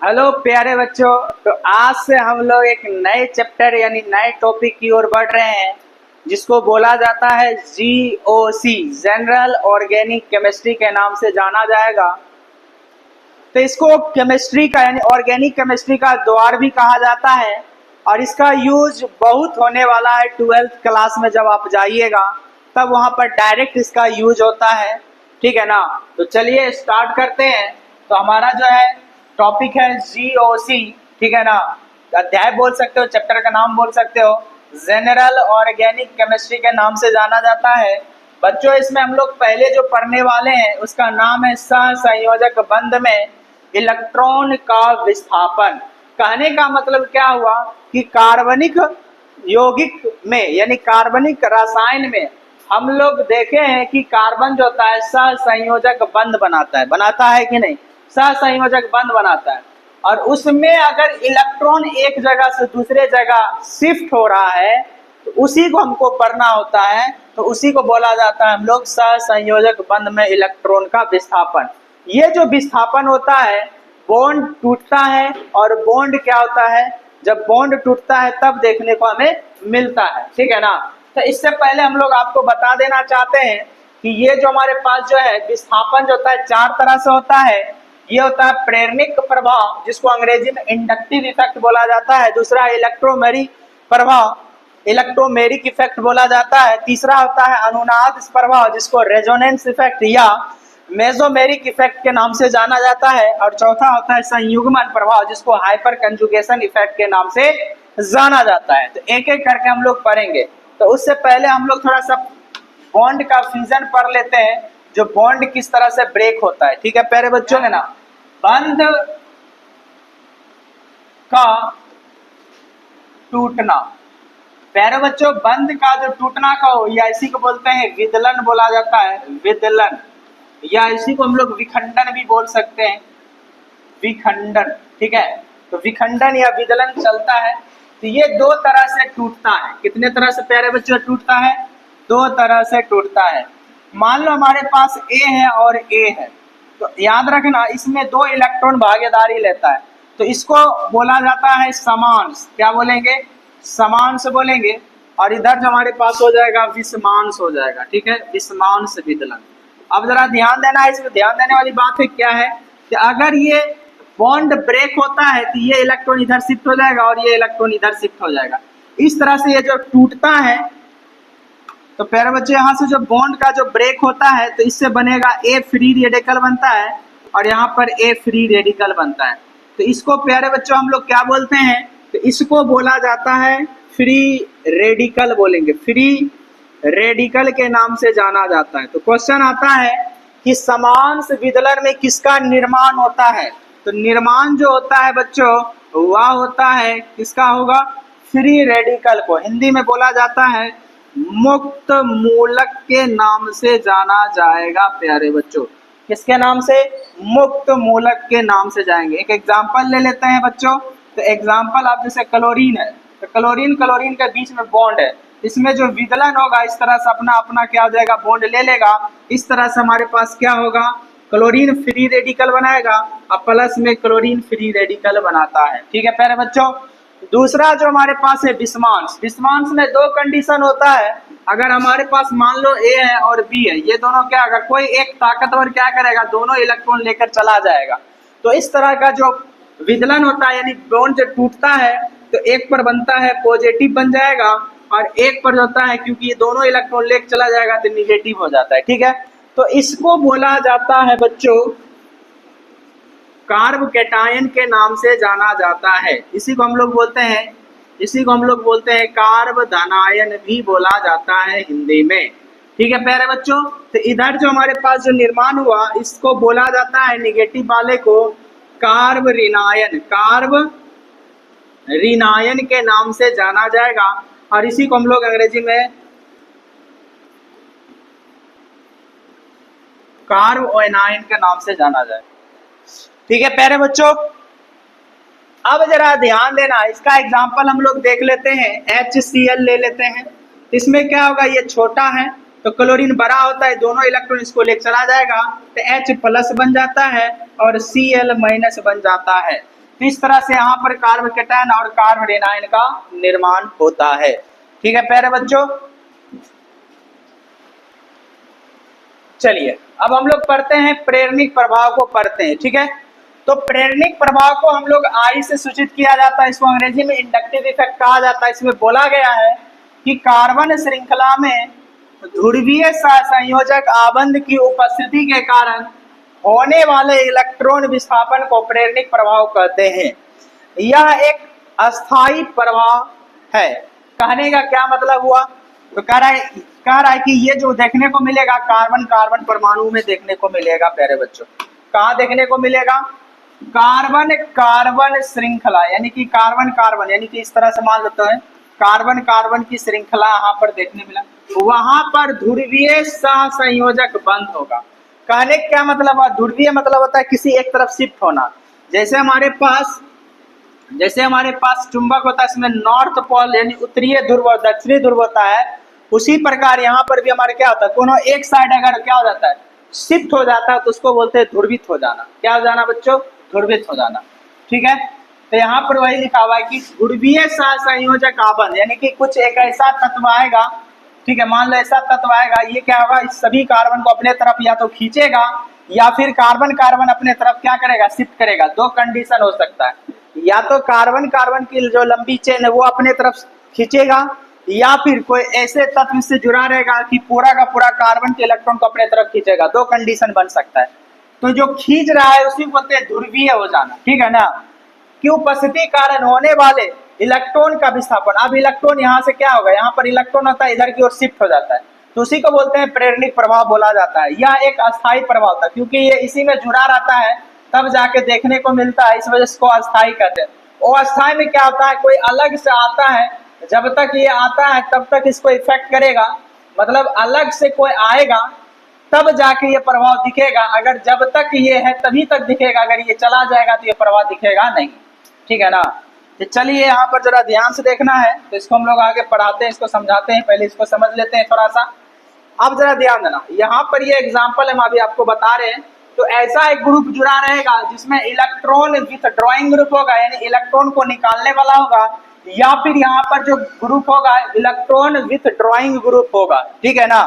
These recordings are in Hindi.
हेलो प्यारे बच्चों। तो आज से हम लोग एक नए चैप्टर यानी नए टॉपिक की ओर बढ़ रहे हैं जिसको बोला जाता है जीओसी, जनरल ऑर्गेनिक केमिस्ट्री के नाम से जाना जाएगा। तो इसको केमिस्ट्री का यानी ऑर्गेनिक केमिस्ट्री का द्वार भी कहा जाता है और इसका यूज बहुत होने वाला है। 12th क्लास में जब आप जाइएगा तब वहाँ पर डायरेक्ट इसका यूज होता है, ठीक है ना। तो चलिए स्टार्ट करते हैं। तो हमारा जो है टॉपिक है जीओसी, ठीक है ना। अध्याय बोल सकते हो, चैप्टर का नाम बोल सकते हो, जनरल ऑर्गेनिक केमिस्ट्री के नाम से जाना जाता है। बच्चों इसमें हम लोग पहले जो पढ़ने वाले हैं उसका नाम है सहसंयोजक बंध में इलेक्ट्रॉन का विस्थापन। कहने का मतलब क्या हुआ कि कार्बनिक यौगिक में यानी कार्बनिक रसायन में हम लोग देखे हैं कि कार्बन जो होता है सहसंयोजक बंध बनाता है कि नहीं, सहसंयोजक बंध बनाता है। और उसमें अगर इलेक्ट्रॉन एक जगह से दूसरे जगह शिफ्ट हो रहा है तो उसी को हमको पढ़ना होता है। तो उसी को बोला जाता है हम लोग सहसंयोजक बंध में इलेक्ट्रॉन का विस्थापन। ये जो विस्थापन होता है, बॉन्ड टूटता है और बॉन्ड क्या होता है, जब बॉन्ड टूटता है तब देखने को हमें मिलता है, ठीक है ना। तो इससे पहले हम लोग आपको बता देना चाहते हैं कि ये जो हमारे पास जो है विस्थापन जो होता है चार तरह से होता है। ये होता है प्रेरणिक प्रभाव जिसको अंग्रेजी में इंडक्टिव इफेक्ट बोला जाता है। दूसरा इलेक्ट्रोमेरिक प्रभाव, इलेक्ट्रोमेरिक इफेक्ट बोला जाता है। तीसरा होता है अनुनाद प्रभाव जिसको रेजोनेंस इफेक्ट या मेसोमेरिक इफेक्ट के नाम से जाना जाता है। और चौथा होता है संयुग्मन प्रभाव जिसको हाइपर कंजुगेशन इफेक्ट के नाम से जाना जाता है। तो एक एक करके हम लोग पढ़ेंगे। तो उससे पहले हम लोग थोड़ा सा बॉन्ड का फ्यूजन पढ़ लेते हैं, जो बॉन्ड किस तरह से ब्रेक होता है, ठीक है प्यारे बच्चों है ना। बंध का टूटना, प्यारे बच्चों बंध का जो टूटना का हो या इसी को बोलते हैं विदलन बोला जाता है, विदलन, या इसी को हम लोग विखंडन भी बोल सकते हैं, विखंडन, ठीक है। तो विखंडन या विदलन चलता है। तो ये दो तरह से टूटता है। कितने तरह से प्यारे बच्चों टूटता है? दो तरह से टूटता है। मान लो हमारे पास ए है और ए है, तो याद रखना इसमें दो इलेक्ट्रॉन भागीदारी लेता है। तो इसको बोला जाता है समांश, क्या बोलेंगे? समांश बोलेंगे। और इधर जो हमारे पास हो जाएगा विषमांश हो जाएगा, ठीक है, विषमांश विदलन। अब जरा ध्यान देना है, इसमें ध्यान देने वाली बात है क्या है कि अगर ये बॉन्ड ब्रेक होता है तो ये इलेक्ट्रॉन इधर शिफ्ट हो जाएगा और ये इलेक्ट्रॉन इधर शिफ्ट हो जाएगा। इस तरह से ये जो टूटता है, तो प्यारे बच्चे यहाँ से जो बॉन्ड का जो ब्रेक होता है तो इससे बनेगा ए फ्री रेडिकल बनता है और यहाँ पर ए फ्री रेडिकल बनता है। तो इसको प्यारे बच्चों हम लोग क्या बोलते हैं? तो इसको बोला जाता है फ्री रेडिकल बोलेंगे, फ्री रेडिकल के नाम से जाना जाता है। तो क्वेश्चन आता है कि समांश विदलन में किसका निर्माण होता है? तो निर्माण जो होता है बच्चों वह होता है किसका होगा? फ्री रेडिकल को हिंदी में बोला जाता है मुक्त मूलक के नाम से जाना जाएगा। प्यारे बच्चों किसके नाम से? मुक्त मूलक के नाम से जाएंगे। एक एग्जांपल ले लेते हैं बच्चों। तो एग्जांपल आप जैसे क्लोरीन है, तो क्लोरीन क्लोरीन के बीच में बॉन्ड है, इसमें जो विदलन होगा इस तरह से अपना अपना क्या हो जाएगा, बॉन्ड ले लेगा। इस तरह से हमारे पास क्या होगा, क्लोरीन फ्री रेडिकल बनाएगा और प्लस में क्लोरीन फ्री रेडिकल बनाता है, ठीक है प्यारे बच्चों। दूसरा जो हमारे पास है विषमांश, विषमांश में दो कंडीशन होता है। अगर हमारे पास मान लो ए है और बी है, ये दोनों क्या, अगर कोई एक ताकतवर क्या करेगा, दोनों इलेक्ट्रॉन लेकर चला जाएगा। तो इस तरह का जो विदलन होता है यानी बॉन्ड जब टूटता है तो एक पर बनता है पॉजिटिव बन जाएगा और एक पर होता है क्योंकि ये दोनों इलेक्ट्रॉन लेकर चला जाएगा तो निगेटिव हो जाता है, ठीक है। तो इसको बोला जाता है बच्चों कार्ब कैटायन के नाम से जाना जाता है। इसी को हम लोग बोलते हैं कार्ब धनायन भी बोला जाता है हिंदी में, ठीक है प्यारे बच्चों। तो इधर जो हमारे पास जो निर्माण हुआ इसको बोला जाता है निगेटिव वाले को कार्ब ऋणायन, कार्ब ऋणायन के नाम से जाना जाएगा। और इसी को हम लोग अंग्रेजी में कार्ब एनायन के नाम से जाना जाएगा, ठीक है प्यारे बच्चों। अब जरा ध्यान देना, इसका एग्जांपल हम लोग देख लेते हैं, HCl ले लेते हैं। इसमें क्या होगा, ये छोटा है तो क्लोरीन बड़ा होता है, दोनों इलेक्ट्रॉन इसको लेकर चला जाएगा तो H+ बन जाता है और Cl- बन जाता है। तो इस तरह से यहाँ पर कार्बोकेटायन और कार्बोरेनायन का निर्माण होता है। ठीक है प्यारे बच्चों, चलिए अब हम लोग पढ़ते हैं प्रेरणिक प्रभाव को पढ़ते हैं। ठीक है, तो प्रेरणिक प्रभाव को हम लोग आई से सूचित किया जाता है, इसको अंग्रेजी में इंडक्टिव इफेक्ट कहा जाता है। इसमें बोला गया है कि कार्बन श्रृंखला में ध्रुवीय सहसंयोजक आबंध की उपस्थिति के कारण होने वाले इलेक्ट्रॉन विस्थापन को प्रेरणिक प्रभाव कहते हैं। यह एक अस्थायी प्रभाव है। कहने का क्या मतलब हुआ, तो कह रहा है कि ये जो देखने को मिलेगा कार्बन कार्बन परमाणु में देखने को मिलेगा प्यारे बच्चों। कहाँ देखने को मिलेगा, कार्बन कार्बन श्रृंखला, यानी कि कार्बन कार्बन, यानी कि इस तरह से मान लेते हैं कार्बन कार्बन की श्रृंखला यहाँ पर देखने मिला, वहां पर ध्रुवीय सहसंयोजक बंध होगा। कहने का क्या मतलब है, ध्रुवीय मतलब होता है किसी एक तरफ शिफ्ट होना। जैसे हमारे पास चुंबक होता है, इसमें नॉर्थ पोल यानी उत्तरीय ध्रुव और दक्षिणी ध्रुव होता है, उसी प्रकार यहाँ पर भी हमारे क्या होता है, कोनो एक साइड अगर क्या हो जाता है, शिफ्ट हो जाता है, तो उसको बोलते हैं ध्रुवित हो जाना। क्या हो जाना बच्चों, ध्रुवित हो जाना। ठीक है, तो यहाँ पर वही लिखा हुआ है कि ध्रुवीय सहसंयोजक आबंध, यानी कि कुछ एक ऐसा तत्व आएगा, ठीक है, मान लो ऐसा तत्व आएगा, ये क्या होगा, इस सभी कार्बन को अपने तरफ या तो खींचेगा या फिर कार्बन कार्बन अपने तरफ क्या करेगा, शिफ्ट करेगा। दो कंडीशन हो सकता है, या तो कार्बन कार्बन की जो लंबी चेन है वो अपने तरफ खींचेगा, या फिर कोई ऐसे तत्व से जुड़ा रहेगा कि पूरा का पूरा कार्बन के इलेक्ट्रॉन को अपने तरफ खींचेगा। दो कंडीशन बन सकता है। तो जो खींच रहा है उसी को बोलते हैं ध्रुवीय हो जाना। ठीक है ना, कि उपस्थिति कारण होने वाले इलेक्ट्रॉन का विस्थापन। अब इलेक्ट्रॉन यहाँ से क्या होगा, यहाँ पर इलेक्ट्रॉन होता है, इधर की ओर शिफ्ट हो जाता है, तो उसी को बोलते हैं प्रेरणिक प्रभाव बोला जाता है। यह एक अस्थायी प्रभाव था, क्योंकि ये इसी में जुड़ा रहता है तब जाके देखने को मिलता है, इस वजह से इसको अस्थायी कहते हैं। और अस्थायी में क्या होता है, कोई अलग से आता है, जब तक ये आता है तब तक इसको इफेक्ट करेगा, मतलब अलग से कोई आएगा तब जाके ये प्रभाव दिखेगा। अगर जब तक ये है तभी तक दिखेगा, अगर ये चला जाएगा तो ये प्रभाव दिखेगा नहीं। ठीक है ना, तो चलिए यहाँ पर जरा ध्यान से देखना है, तो इसको हम लोग आगे पढ़ाते हैं, इसको समझाते हैं, पहले इसको समझ लेते हैं थोड़ा सा। अब जरा ध्यान देना, यहाँ पर ये एग्जाम्पल हम अभी आपको बता रहे हैं। तो ऐसा एक ग्रुप जुड़ा रहेगा जिसमें इलेक्ट्रॉन विथ ड्रॉइंग ग्रुप होगा, यानी इलेक्ट्रॉन को निकालने वाला होगा, या फिर यहाँ पर जो ग्रुप होगा इलेक्ट्रॉन विथ ड्रॉइंग ग्रुप होगा। ठीक है ना,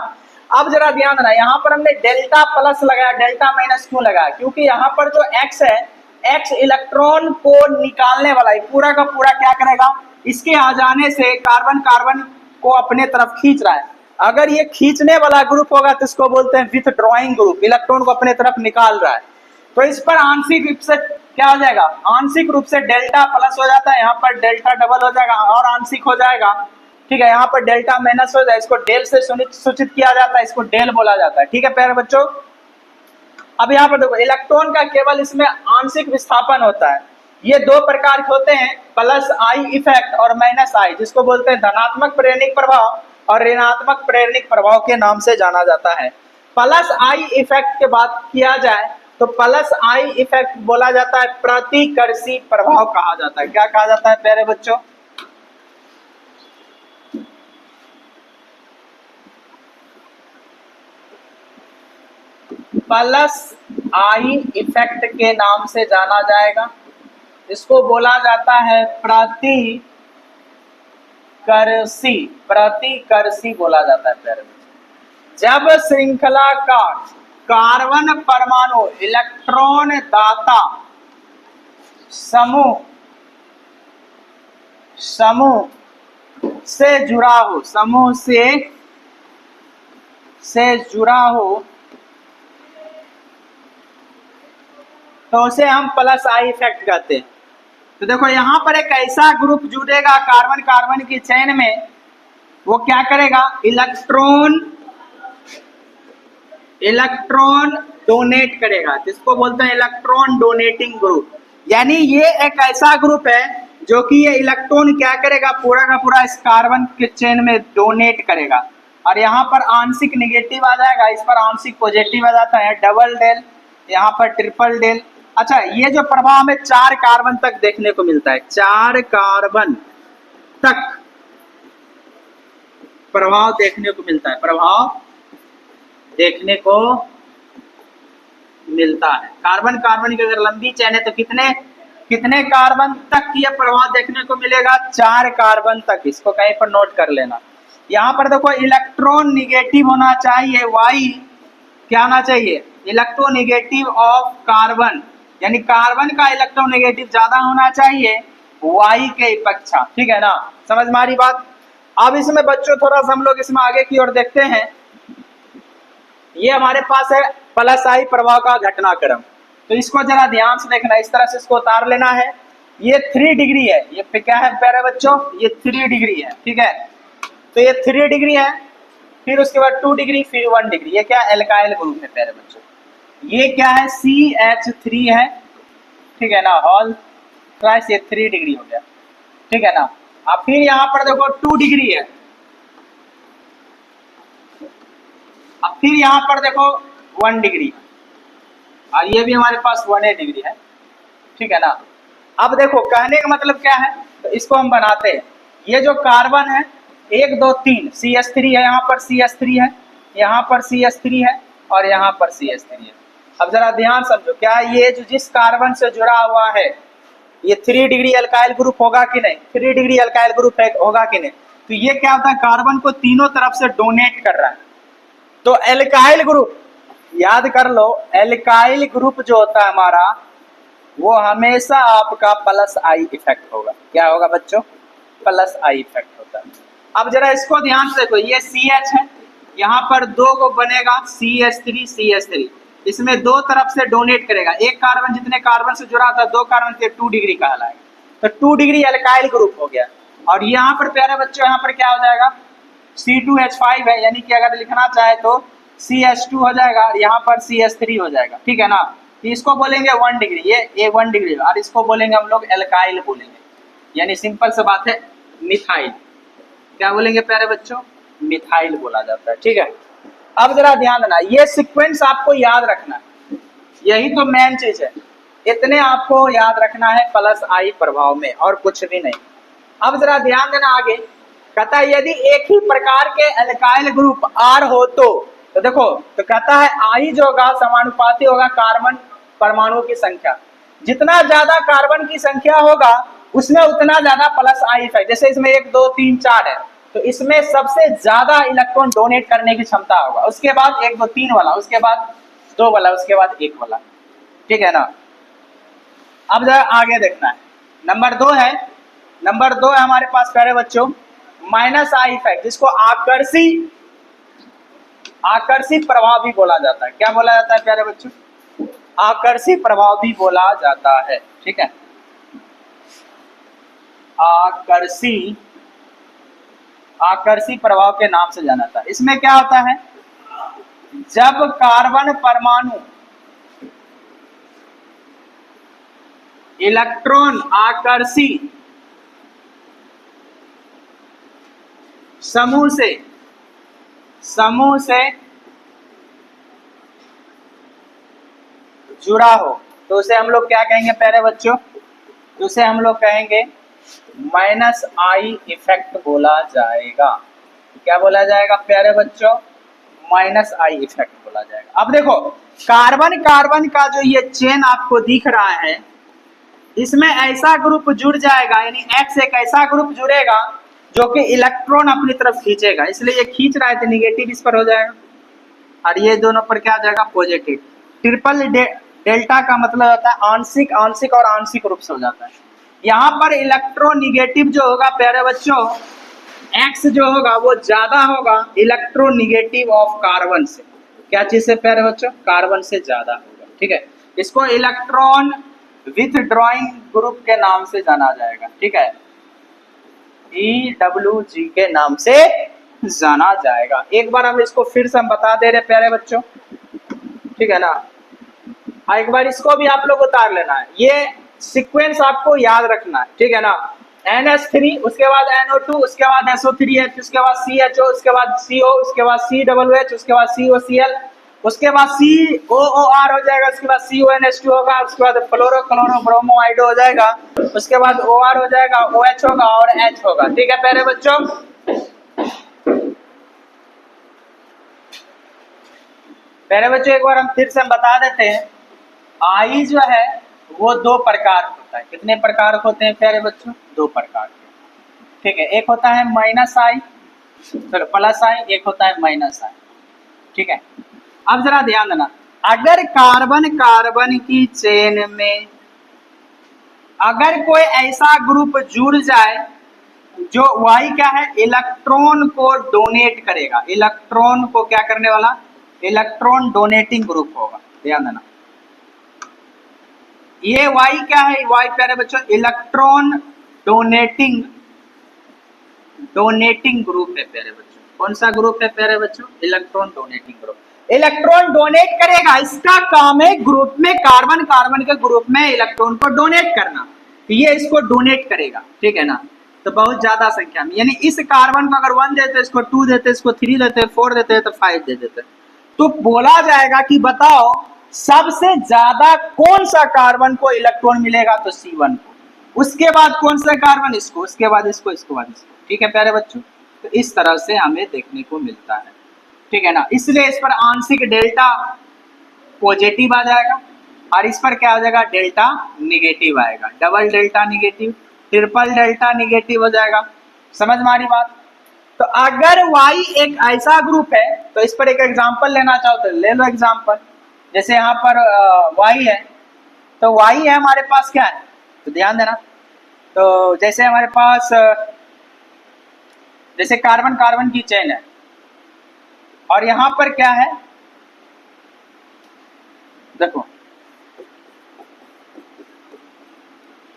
अब जरा ध्यान देना, यहाँ पर हमने डेल्टा प्लस लगाया, डेल्टा माइनस क्यों लगाया, क्योंकि यहाँ पर जो एक्स है, एक्स इलेक्ट्रॉन को निकालने वाला है, पूरा का पूरा क्या करेगा, इसके आ जाने से कार्बन कार्बन को अपने तरफ खींच रहा है। अगर ये खींचने वाला ग्रुप होगा तो इसको बोलते हैं विथ ड्रॉइंग ग्रुप, इलेक्ट्रॉन को अपने तरफ निकाल रहा है। तो इस पर आंशिक रूप से क्या हो जाएगा, आंशिक रूप से डेल्टा प्लस हो जाता है, यहाँ पर डेल्टा डबल हो जाएगा और आंशिक हो जाएगा। ठीक है, यहाँ पर डेल्टा माइनस हो जाए, इसको डेल से सूचित किया जाता है, इसको डेल बोला जाता है। ठीक है प्यारे बच्चों, अब यहाँ पर देखो इलेक्ट्रॉन का केवल इसमें आंशिक विस्थापन होता है। ये दो प्रकार के होते हैं, प्लस आई इफेक्ट और माइनस आई, जिसको बोलते हैं धनात्मक प्रेरणिक प्रभाव और ऋणात्मक प्रेरणिक प्रभाव के नाम से जाना जाता है। प्लस आई इफेक्ट की बात किया जाए तो प्लस आई इफेक्ट बोला जाता है प्रतिकर्षी प्रभाव कहा जाता है। क्या कहा जाता है प्यारे बच्चों, प्लस आई इफेक्ट के नाम से जाना जाएगा। इसको बोला जाता है प्रतिकर्षी बोला जाता है प्यारे बच्चों। जब श्रृंखला का कार्बन परमाणु इलेक्ट्रॉन दाता समूह से जुड़ा हो, समूह से जुड़ा हो, तो उसे हम प्लस आई इफेक्ट कहते हैं। तो देखो यहाँ पर एक ऐसा ग्रुप जुड़ेगा कार्बन कार्बन की चेन में, वो क्या करेगा, इलेक्ट्रॉन डोनेट करेगा, जिसको बोलते हैं इलेक्ट्रॉन डोनेटिंग ग्रुप। यानी ये एक ऐसा ग्रुप है जो कि ये इलेक्ट्रॉन क्या करेगा, पूरा का पूरा इस कार्बन के चेन में डोनेट करेगा। और यहाँ पर आंशिक निगेटिव आ जाएगा, इस पर आंशिक पॉजिटिव आ जाता है, डबल डेल, यहाँ पर ट्रिपल डेल। अच्छा, ये जो प्रभाव हमें 4 कार्बन तक देखने को मिलता है, 4 कार्बन तक प्रभाव देखने को मिलता है, प्रभाव देखने को मिलता है। कार्बन कार्बन की अगर लंबी चेन है तो कितने कितने कार्बन तक ये प्रभाव देखने को मिलेगा? 4 कार्बन तक। इसको कहीं पर नोट कर लेना। यहाँ पर देखो इलेक्ट्रॉन निगेटिव होना चाहिए, वाई क्या होना चाहिए? इलेक्ट्रोनिगेटिव ऑफ कार्बन, यानी कार्बन का इलेक्ट्रोनिगेटिव ज्यादा होना चाहिए वाई के अपेक्षा, ठीक है ना? समझ में आ रही बात? अब इसमें बच्चों थोड़ा सा हम लोग इसमें आगे की ओर देखते हैं। ये हमारे पास है प्लस आई प्रभाव का घटनाक्रम, तो इसको जरा ध्यान से देखना, इस तरह से इसको उतार लेना है। ये 3 डिग्री है, ये क्या है प्यारे बच्चों? ये 3 डिग्री है, ठीक है? तो ये 3 डिग्री है, फिर उसके बाद 2 डिग्री, फिर 1 डिग्री। ये क्या एल्काइल ग्रुप है प्यारे बच्चों? ये क्या है? CH3 है, ठीक है ना? हॉल ट्वाइस ये 3 डिग्री हो गया, ठीक है ना? अब फिर यहाँ पर देखो 2 डिग्री है, अब फिर यहाँ पर देखो 1 डिग्री, और ये भी हमारे पास 1 डिग्री है, ठीक है ना? अब देखो कहने का मतलब क्या है, तो इसको हम बनाते हैं। ये जो कार्बन है 1 2 3 CH3 है, यहाँ पर CH3 है, यहाँ पर CH3 है, और यहाँ पर CH3 है। अब जरा ध्यान समझो, क्या ये जो जिस कार्बन से जुड़ा हुआ है ये 3 डिग्री अल्काइल ग्रुप होगा कि नहीं? 3 डिग्री अल्काइल ग्रुप होगा कि नहीं? तो ये क्या होता है? कार्बन को तीनों तरफ से डोनेट कर रहा है। तो एल्काइल ग्रुप याद कर लो, एल्काइल ग्रुप जो होता है हमारा वो हमेशा आपका प्लस आई इफेक्ट होगा। क्या होगा बच्चों? प्लस आई इफेक्ट होता है। अब जरा इसको ध्यान से देखो, ये CH है, यहाँ पर 2 को बनेगा CH3, इसमें 2 तरफ से डोनेट करेगा। एक कार्बन जितने कार्बन से जुड़ा था 2 कार्बन से 2 डिग्री कहलाएगा, तो 2 डिग्री अल्काइल ग्रुप हो गया। और यहाँ पर प्यारे बच्चों यहाँ पर क्या हो जाएगा? C2H5 है, यानी कि अगर लिखना चाहे तो CH2 हो जाएगा, यहाँ पर CH3 हो जाएगा, ठीक है ना? तो इसको बोलेंगे 1 डिग्री, ये 1 डिग्री, और इसको बोलेंगे हम लोग एल्काइल बोलेंगे, यानी सिंपल सा बात है मिथाइल। क्या बोलेंगे प्यारे बच्चों? मिथाइल बोला जाता है, ठीक है? अब जरा ध्यान देना, ये सीक्वेंस आपको याद रखना है, यही तो मेन चीज है। इतने आपको याद रखना है प्लस आई प्रभाव में, और कुछ भी नहीं। अब जरा ध्यान देना आगे, कहता है यदि एक ही प्रकार के एल्काइल ग्रुप R हो तो देखो, तो कहता है आई जो होगा समानुपाती होगा कार्बन परमाणु की संख्या। जितना ज्यादा कार्बन की संख्या होगा उसमें उतना ज्यादा प्लस आई इफेक्ट। जैसे इसमें 1 2 3 4 है, तो इसमें सबसे ज्यादा इलेक्ट्रॉन डोनेट करने की क्षमता होगा, उसके बाद 1 2 3 वाला, उसके बाद 2 वाला, उसके बाद 1 वाला, ठीक है ना? अब जरा आगे देखना है, नंबर 2 है, नंबर 2 है हमारे पास प्यारे बच्चों माइनस आई इफेक्ट, जिसको आकर्षी प्रभाव भी बोला जाता है। क्या बोला जाता है प्यारे बच्चों? आकर्षी प्रभाव भी बोला जाता है, ठीक है? आकर्षी प्रभाव के नाम से जाना जाता है। इसमें क्या होता है? जब कार्बन परमाणु इलेक्ट्रॉन आकर्षी समूह से जुड़ा हो तो उसे हम लोग क्या कहेंगे प्यारे बच्चों? तो उसे हम लोग कहेंगे माइनस आई इफेक्ट बोला जाएगा। क्या बोला जाएगा प्यारे बच्चों? माइनस आई इफेक्ट बोला जाएगा। अब देखो कार्बन का जो ये चेन आपको दिख रहा है, इसमें ऐसा ग्रुप जुड़ जाएगा, यानी X एक ऐसा ग्रुप जुड़ेगा जो कि इलेक्ट्रॉन अपनी तरफ खींचेगा, इसलिए ये खींच रहा है तो निगेटिव इस पर हो जाएगा, और ये दोनों पर क्या आ जाएगा? पॉजिटिव। ट्रिपल डेल्टा का मतलब होता है आंशिक आंशिक और आंशिक रूप से हो जाता है। यहाँ पर इलेक्ट्रोनिगेटिव जो होगा प्यारे बच्चों, X जो होगा वो ज्यादा होगा इलेक्ट्रोनिगेटिव ऑफ कार्बन से। क्या चीज से प्यारे बच्चों? कार्बन से ज्यादा होगा, ठीक है? इसको इलेक्ट्रॉन विथड्रॉइंग ग्रुप के नाम से जाना जाएगा, ठीक है? EWG के नाम से जाना जाएगा। एक बार हम इसको फिर से हम बता दे रहे प्यारे बच्चों, ठीक है ना? एक बार इसको भी आप लोग उतार लेना है, ये सीक्वेंस आपको याद रखना है, ठीक है ना? NH3, उसके बाद NO2, उसके बाद SO3H, उसके बाद CHO, उसके बाद CO, उसके बाद COOH, उसके बाद COCl, उसके बाद COOR हो जाएगा, उसके बाद CONH2 होगा, उसके बाद फ्लोरो क्लोरो ब्रोमोआइड हो जाएगा, उसके बाद OR हो जाएगा, OH होगा और H होगा, ठीक है प्यारे बच्चों? प्यारे बच्चों एक बार हम फिर से बता देते हैं, आई जो है वो दो प्रकार का होता है। कितने प्रकार के होते हैं प्यारे बच्चों? दो प्रकार के। ठीक है, एक होता है माइनस आई, सॉरी प्लस आई, एक होता है माइनस आई। ठीक है, अब जरा ध्यान देना, अगर कार्बन कार्बन की चेन में अगर कोई ऐसा ग्रुप जुड़ जाए जो वाई क्या है, इलेक्ट्रॉन को डोनेट करेगा, इलेक्ट्रॉन को क्या करने वाला, इलेक्ट्रॉन डोनेटिंग ग्रुप होगा। ध्यान देना, ये वाई क्या है, वाई प्यारे बच्चों इलेक्ट्रॉन डोनेटिंग डोनेटिंग ग्रुप है प्यारे बच्चों। कौन सा ग्रुप है प्यारे बच्चों? Electron donating group. Electron donate करेगा, इसका काम है ग्रुप में कार्बन कार्बन के ग्रुप में इलेक्ट्रॉन को डोनेट करना, तो ये इसको डोनेट करेगा। ठीक है ना, तो बहुत ज्यादा संख्या में, यानी इस कार्बन को अगर 1 देते, इसको 2 देते, इसको 3 देते, 4 देते, तो 5 दे देते, तो बोला जाएगा कि बताओ सबसे ज्यादा कौन सा कार्बन को इलेक्ट्रॉन मिलेगा, तो C1 को, उसके बाद कौन सा कार्बन, इसको, उसके बाद इसको, इसके बाद इसको। ठीक है प्यारे बच्चों, तो इस तरह से हमें देखने को मिलता है। ठीक है ना, इसलिए इस पर आंशिक डेल्टा पॉजिटिव आ जाएगा और इस पर क्या हो जाएगा, डेल्टा निगेटिव आएगा। Double delta negative, triple delta negative हो जाएगा। समझ में आ रही बात? तो अगर Y एक ऐसा ग्रुप है, तो इस पर एक एग्जांपल लेना चाहो तो ले लो एग्जांपल। जैसे यहाँ पर Y है, तो Y है हमारे पास क्या है, तो ध्यान देना, तो जैसे हमारे पास जैसे कार्बन कार्बन की चेन है और यहाँ पर क्या है, देखो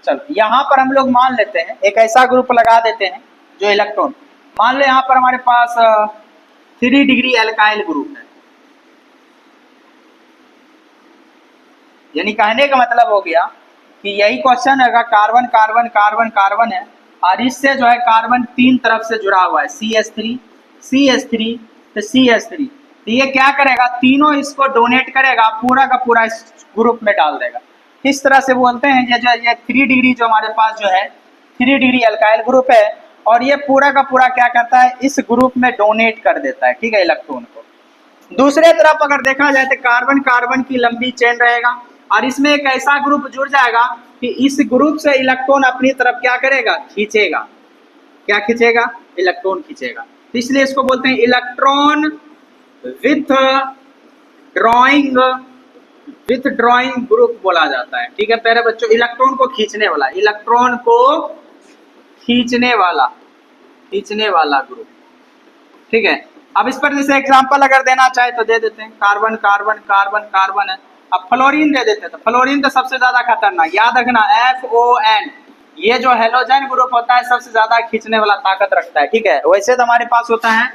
चलो यहाँ पर हम लोग मान लेते हैं एक ऐसा ग्रुप लगा देते हैं जो इलेक्ट्रॉन, मान लो यहाँ पर हमारे पास 3 डिग्री एल्काइल ग्रुप है। यानी कहने का मतलब हो गया कि यही क्वेश्चन है, कार्बन कार्बन कार्बन कार्बन है और इससे जो है कार्बन 3 तरफ से जुड़ा हुआ है, CH3 CH3 तो CH3, तो ये क्या करेगा, तीनों इसको डोनेट करेगा, पूरा का पूरा इस ग्रुप में डाल देगा। इस तरह से बोलते हैं ये 3 डिग्री जो हमारे पास जो है 3 डिग्री अल्काइल ग्रुप है और ये पूरा का पूरा क्या करता है, इस ग्रुप में डोनेट कर देता है। ठीक है, इलेक्ट्रॉन को। दूसरे तरफ अगर देखा जाए तो कार्बन कार्बन की लंबी चेन रहेगा और इसमें एक ऐसा ग्रुप जुड़ जाएगा कि इस ग्रुप से इलेक्ट्रॉन अपनी तरफ क्या करेगा, खींचेगा। क्या खींचेगा, इलेक्ट्रॉन खींचेगा। तो इसलिए इसको बोलते हैं इलेक्ट्रॉन विथ ड्रॉइंग ग्रुप बोला जाता है। ठीक है प्यारे बच्चों, इलेक्ट्रॉन को खींचने वाला, इलेक्ट्रॉन को खींचने वाला ग्रुप। ठीक है, अब इस पर जैसे एग्जांपल अगर देना चाहे तो दे देते हैं, कार्बन कार्बन कार्बन कार्बन है, अब फ्लोरीन दे देते हैं, तो फ्लोरीन तो सबसे ज्यादा खतरनाक, याद रखना FON, ये जो हेलोजन ग्रुप होता है सबसे ज्यादा खींचने वाला ताकत रखता है। ठीक है, वैसे तो हमारे पास होता है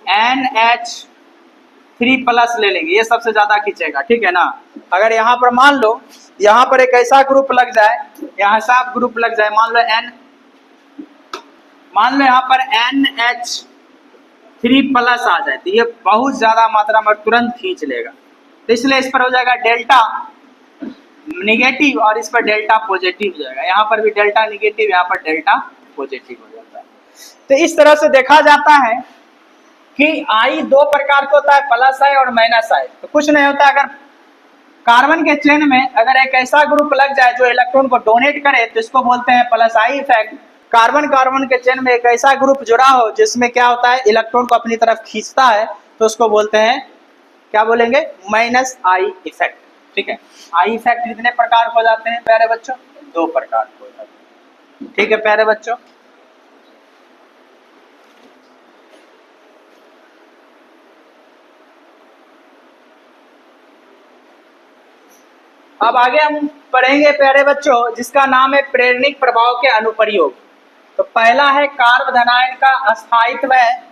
NH3+ ले लेंगे, ये सबसे ज्यादा खींचेगा। ठीक है ना, अगर यहाँ पर मान लो यहाँ पर एक ऐसा ग्रुप लग जाए, यहाँ साफ ग्रुप लग जाए, मान लो यहाँ पर NH3+ आ जाए, तो ये बहुत ज्यादा मात्रा में तुरंत खींच लेगा। तो इसलिए इस पर हो जाएगा डेल्टा निगेटिव और इस पर डेल्टा पॉजिटिव हो जाएगा। यहाँ पर भी डेल्टा निगेटिव, यहाँ पर डेल्टा पॉजिटिव हो जाता है। तो इस तरह से देखा जाता है कि आई 2 प्रकार का होता है, प्लस आई और माइनस आई। तो कुछ नहीं होता, अगर कार्बन के चेन में अगर एक ऐसा ग्रुप लग जाए जो इलेक्ट्रॉन को डोनेट करे तो इसको बोलते हैं plus I effect. Carbon carbon के चेन में एक ऐसा ग्रुप जुड़ा हो जिसमें क्या होता है, इलेक्ट्रॉन को अपनी तरफ खींचता है, तो उसको बोलते हैं, क्या बोलेंगे, माइनस आई इफेक्ट। ठीक है, आई इफेक्ट कितने प्रकार हो जाते हैं प्यारे बच्चों, 2 प्रकार हो जाते हैं। ठीक है प्यारे बच्चों, अब आगे हम पढ़ेंगे प्यारे बच्चों जिसका नाम है प्रेरणिक प्रभाव के अनुप्रयोग। तो पहला है कार्बोधनायन का स्थायित्व है,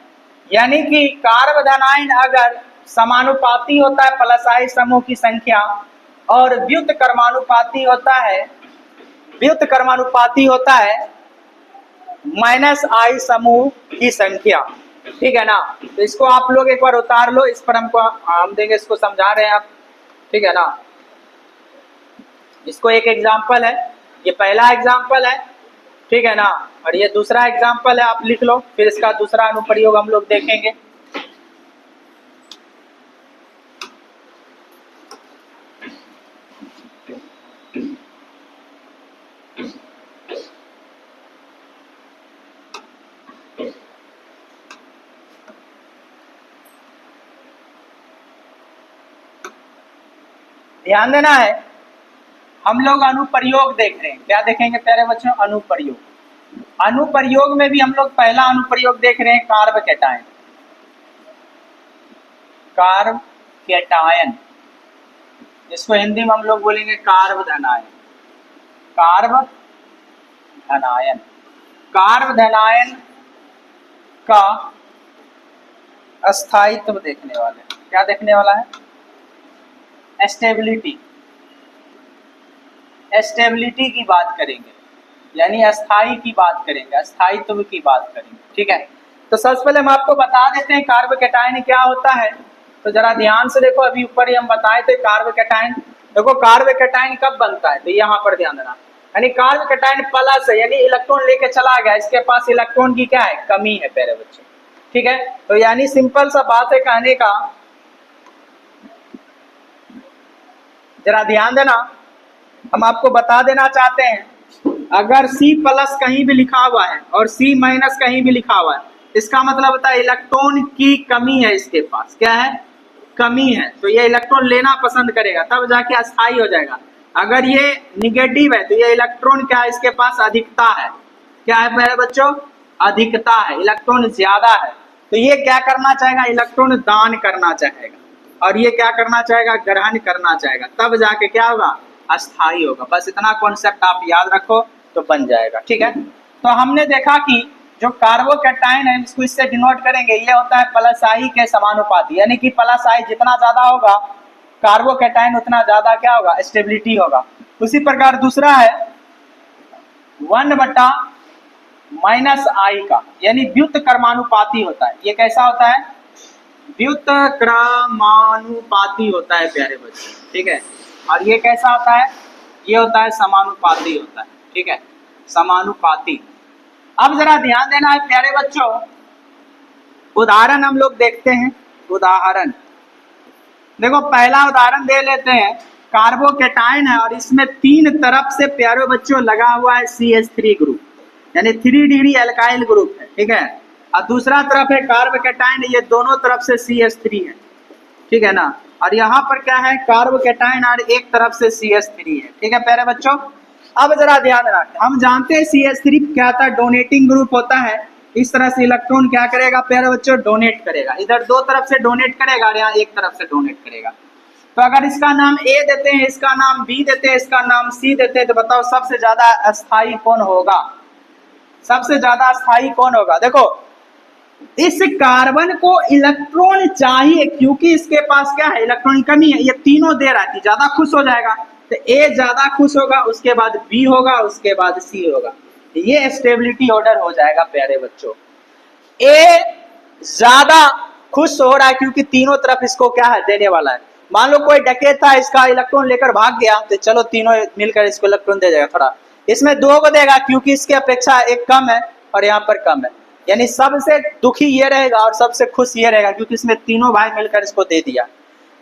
यानी कि कार्बोधनायन अगर समानुपाती होता है प्लस आई समूह की संख्या और व्युत कर्मानुपाती होता है माइनस आई समूह की संख्या। ठीक है ना, तो इसको आप लोग एक बार उतार लो, इस पर हम देंगे, इसको समझा रहे हैं आप। ठीक है ना, इसको एक एग्जाम्पल है, ये पहला एग्जाम्पल है। ठीक है ना, और ये दूसरा एग्जाम्पल है, आप लिख लो, फिर इसका दूसरा अनुप्रयोग हम लोग देखेंगे। ध्यान देना है, हम लोग अनुप्रयोग देख रहे हैं। क्या देखेंगे प्यारे बच्चों? अनुप्रयोग। अनुप्रयोग में भी हम लोग पहला अनुप्रयोग देख रहे हैं कार्ब कैटायन। कार्ब कैटायन, इसको हिंदी में हम लोग बोलेंगे कार्ब धनायन। कार्ब धनायन, कार्ब धनायन का अस्थायित्व देखने वाले। क्या देखने वाला है? स्टेबिलिटी। स्टेबिलिटी की बात करेंगे, यानी अस्थाई की बात करेंगे, अस्थायित्व की बात करेंगे। ठीक है, तो सबसे पहले हम आपको बता देते हैं कार्ब कैटायन क्या होता है। तो जरा ध्यान से देखो, अभी ऊपर ही हम बताए थे कार्ब कैटायन। देखो कार्ब कैटायन कब बनता है, तो यहाँ पर ध्यान देना, यानी कार्ब कैटायन प्लस है, यानी इलेक्ट्रॉन लेके चला गया, इसके पास इलेक्ट्रॉन की क्या है? कमी है प्यारे बच्चे। ठीक है, तो यानी सिंपल सा बात है कहने का, जरा ध्यान देना, हम आपको बता देना चाहते हैं, अगर C प्लस कहीं भी लिखा हुआ है और C माइनस कहीं भी लिखा हुआ है, इसका मतलब होता है इलेक्ट्रॉन की कमी है, इसके पास क्या है? कमी है। तो ये इलेक्ट्रॉन लेना पसंद करेगा, तब जाके अस्थायी हो जाएगा। अगर ये निगेटिव है तो ये इलेक्ट्रॉन क्या है? इसके पास अधिकता है। क्या है प्यारे बच्चों? अधिकता है, इलेक्ट्रॉन ज्यादा है। तो ये क्या करना चाहेगा? इलेक्ट्रॉन दान करना चाहेगा, और ये क्या करना चाहेगा? ग्रहण करना चाहेगा, तब जाके क्या होगा? अस्थायी होगा। बस इतना कॉन्सेप्ट आप याद रखो तो बन जाएगा। ठीक है, तो हमने देखा कि जो कार्बोकैटायन है इसको इससे डिनोट करेंगे, ये होता है प्लस आई के समानुपाती, यानी कि प्लस आई जितना ज्यादा होगा कार्बोकैटायन उतना ज्यादा क्या होगा? स्टेबिलिटी होगा। उसी प्रकार दूसरा है 1 माइनस आई का, यानी व्युत्क्रमानुपाती होता है। ये कैसा होता है? व्युत्क्रमानुपाती होता है प्यारे बच्चे। ठीक है, और ये कैसा होता है? ये होता है समानुपाती होता है। ठीक है, समानुपाती। अब जरा ध्यान देना है प्यारे बच्चों, उदाहरण हम लोग देखते हैं। उदाहरण देखो, पहला उदाहरण दे लेते हैं। कार्बोकैटायन है और इसमें 3 तरफ से प्यारे बच्चों लगा हुआ है CH3 ग्रुप, यानी 3 डिग्री एल्काइल ग्रुप है। ठीक है, और दूसरा तरफ है कार्बोकैटायन, ये दोनों तरफ से CH3 है। ठीक है ना, और यहाँ पर क्या है? कार्बोकैटायन और एक तरफ से CH3 है। ठीक है प्यारे बच्चों, अब जरा ध्यान रखना, हम जानते हैं CH3 क्या होता है? डोनेटिंग ग्रुप होता है। इस तरह से इलेक्ट्रॉन क्या करेगा प्यारे बच्चों? डोनेट करेगा, इधर 2 तरफ से डोनेट करेगा और यहाँ एक तरफ से डोनेट करेगा। तो अगर इसका नाम A देते हैं, इसका नाम B देते हैं, इसका नाम C देते हैं, तो बताओ सबसे ज्यादा अस्थायी कौन होगा? सबसे ज्यादा अस्थायी कौन होगा? देखो, इस कार्बन को इलेक्ट्रॉन चाहिए, क्योंकि इसके पास क्या है? इलेक्ट्रॉन की कमी है। ये तीनों दे रहा है, ज्यादा खुश हो जाएगा, तो A ज्यादा खुश होगा, उसके बाद B होगा, उसके बाद C होगा। ये स्टेबिलिटी ऑर्डर हो जाएगा प्यारे बच्चों। A ज्यादा खुश हो रहा है क्योंकि तीनों तरफ इसको क्या है? देने वाला है। मान लो कोई डकैत था, इसका इलेक्ट्रॉन लेकर भाग गया, तो चलो तीनों मिलकर इसको इलेक्ट्रॉन दे जाएगा। थोड़ा इसमें 2 को देगा क्योंकि इसके अपेक्षा एक कम है और यहाँ पर कम है, यानी सबसे दुखी ये रहेगा और सबसे खुश ये रहेगा क्योंकि इसमें तीनों भाई मिलकर इसको दे दिया।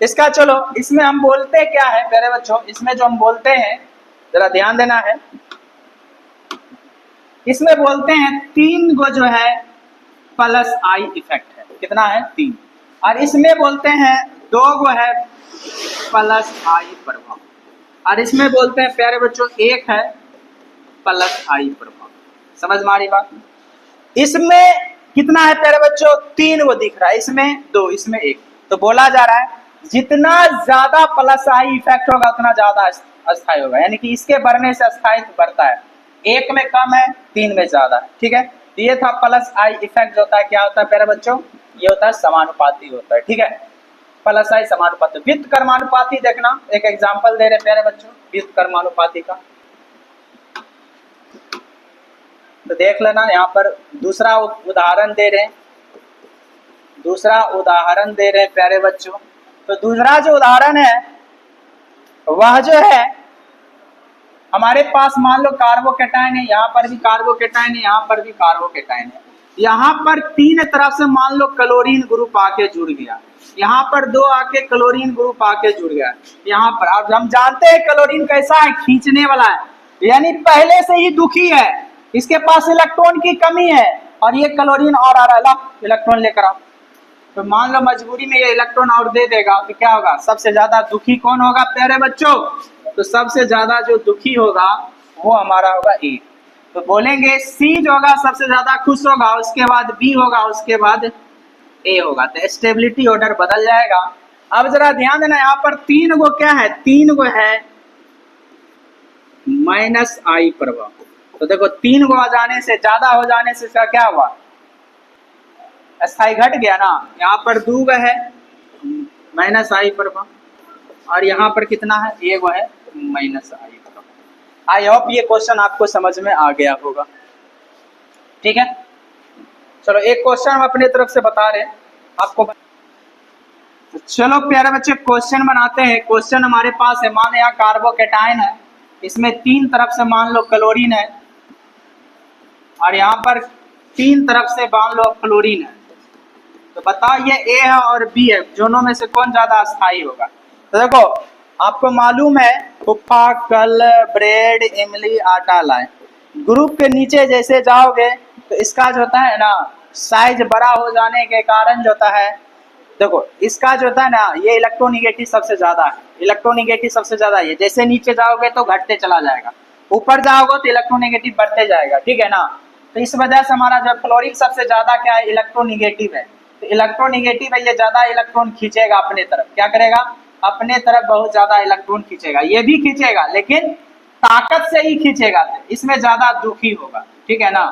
इसका चलो, इसमें हम बोलते क्या है प्यारे बच्चों? इसमें जो हम बोलते हैं, जरा ध्यान देना है, इसमें बोलते हैं 3 को जो है प्लस आई इफेक्ट है। कितना है? 3। और इसमें बोलते हैं 2 को है प्लस आई प्रभाव, और इसमें बोलते हैं प्यारे बच्चों 1 है प्लस आई प्रभाव। समझ में आ रही बात? इसमें कितना है प्यारे बच्चों? 3 वो दिख रहा है, इसमें 2, इसमें 1। तो बोला जा रहा है जितना ज्यादा प्लस आई इफेक्ट होगा उतना ज्यादा अस्थायी होगा, यानी कि इसके बढ़ने से अस्थायित्व बढ़ता है। 1 में कम है, 3 में ज्यादा है। ठीक है, तो ये था प्लस आई इफेक्ट। जो होता है क्या होता है प्यारे बच्चों? ये होता है समानुपाती होता है। ठीक है, प्लस आई समानुपाती। व्युत्क्रमानुपाती देखना, एक एग्जांपल दे रहे प्यारे बच्चों व्युत्क्रमानुपाती का, तो देख लेना। यहाँ पर दूसरा उदाहरण दे रहे हैं, दूसरा उदाहरण दे रहे हैं प्यारे बच्चों। तो दूसरा जो उदाहरण है वह जो है, हमारे पास मान लो कार्बोकैटायन है, यहाँ पर भी कार्बोकैटायन है, यहाँ पर भी कार्बोकैटायन है। यहाँ पर 3 तरफ से मान लो क्लोरीन ग्रुप आके जुड़ गया, यहाँ पर 2 आके क्लोरीन ग्रुप आके जुड़ गया, यहाँ पर। अब हम जानते हैं क्लोरीन कैसा है? खींचने वाला है, यानी पहले से ही दुखी है, इसके पास इलेक्ट्रॉन की कमी है, और ये क्लोरीन और आ रहा है, इलेक्ट्रॉन लेकर आओ। तो मान लो मजबूरी में ये इलेक्ट्रॉन और दे देगा तो क्या होगा, सबसे ज्यादा दुखी कौन होगा प्यारे बच्चों? तो सबसे ज्यादा जो दुखी होगा वो हमारा होगा ए। तो बोलेंगे सी जो होगा सबसे ज्यादा खुश होगा, उसके बाद बी होगा, उसके बाद ए होगा। तो स्टेबिलिटी ऑर्डर बदल जाएगा। अब जरा ध्यान देना, यहाँ पर 3 गो क्या है, 3 गो है माइनस आई प्रभाव। तो देखो 3 गो आ जाने से, ज्यादा हो जाने से इसका क्या हुआ, स्थाई घट गया ना। यहाँ पर 2 गो है माइनस आई प्रभाव, और यहाँ पर कितना है, 1 गो है माइनस आई प्रभाव। आई होप ये क्वेश्चन आपको समझ में आ गया होगा। ठीक है, चलो एक क्वेश्चन हम अपने तरफ से बता रहे हैं आपको। तो चलो प्यारे बच्चे क्वेश्चन बनाते हैं। क्वेश्चन हमारे पास है, मान लो यहाँ कार्बोकेटाइन है, इसमें 3 तरफ से मान लो क्लोरीन है, और यहाँ पर 3 तरफ से मान लो फ्लोरीन है। तो बताओ ये ए है और बी है, दोनों में से कौन ज्यादा अस्थाई होगा? तो देखो आपको मालूम है, फुफ्फा कल ब्रेड इमली आटा लाए, ग्रुप के नीचे जैसे जाओगे तो इसका जो होता है ना साइज बड़ा हो जाने के कारण जो होता है, देखो इसका जो होता है ना ये इलेक्ट्रोनिगेटिव सबसे ज्यादा है, इलेक्ट्रोनिगेटिव सबसे ज्यादा है। जैसे नीचे जाओगे तो घटते चला जाएगा, ऊपर जाओगे तो इलेक्ट्रोनिगेटिव बढ़ते जाएगा। ठीक है ना, तो इस वजह से हमारा जो फ्लोरीन सबसे ज्यादा क्या है, इलेक्ट्रोनिगेटिव है। तो इलेक्ट्रोनिगेटिव है, ये ज्यादा इलेक्ट्रॉन खींचेगा अपने तरफ, क्या करेगा, अपने तरफ बहुत ज्यादा इलेक्ट्रॉन खींचेगा। ये भी खींचेगा लेकिन ताकत से ही खींचेगा, इसमें ज्यादा दुखी होगा। ठीक है ना,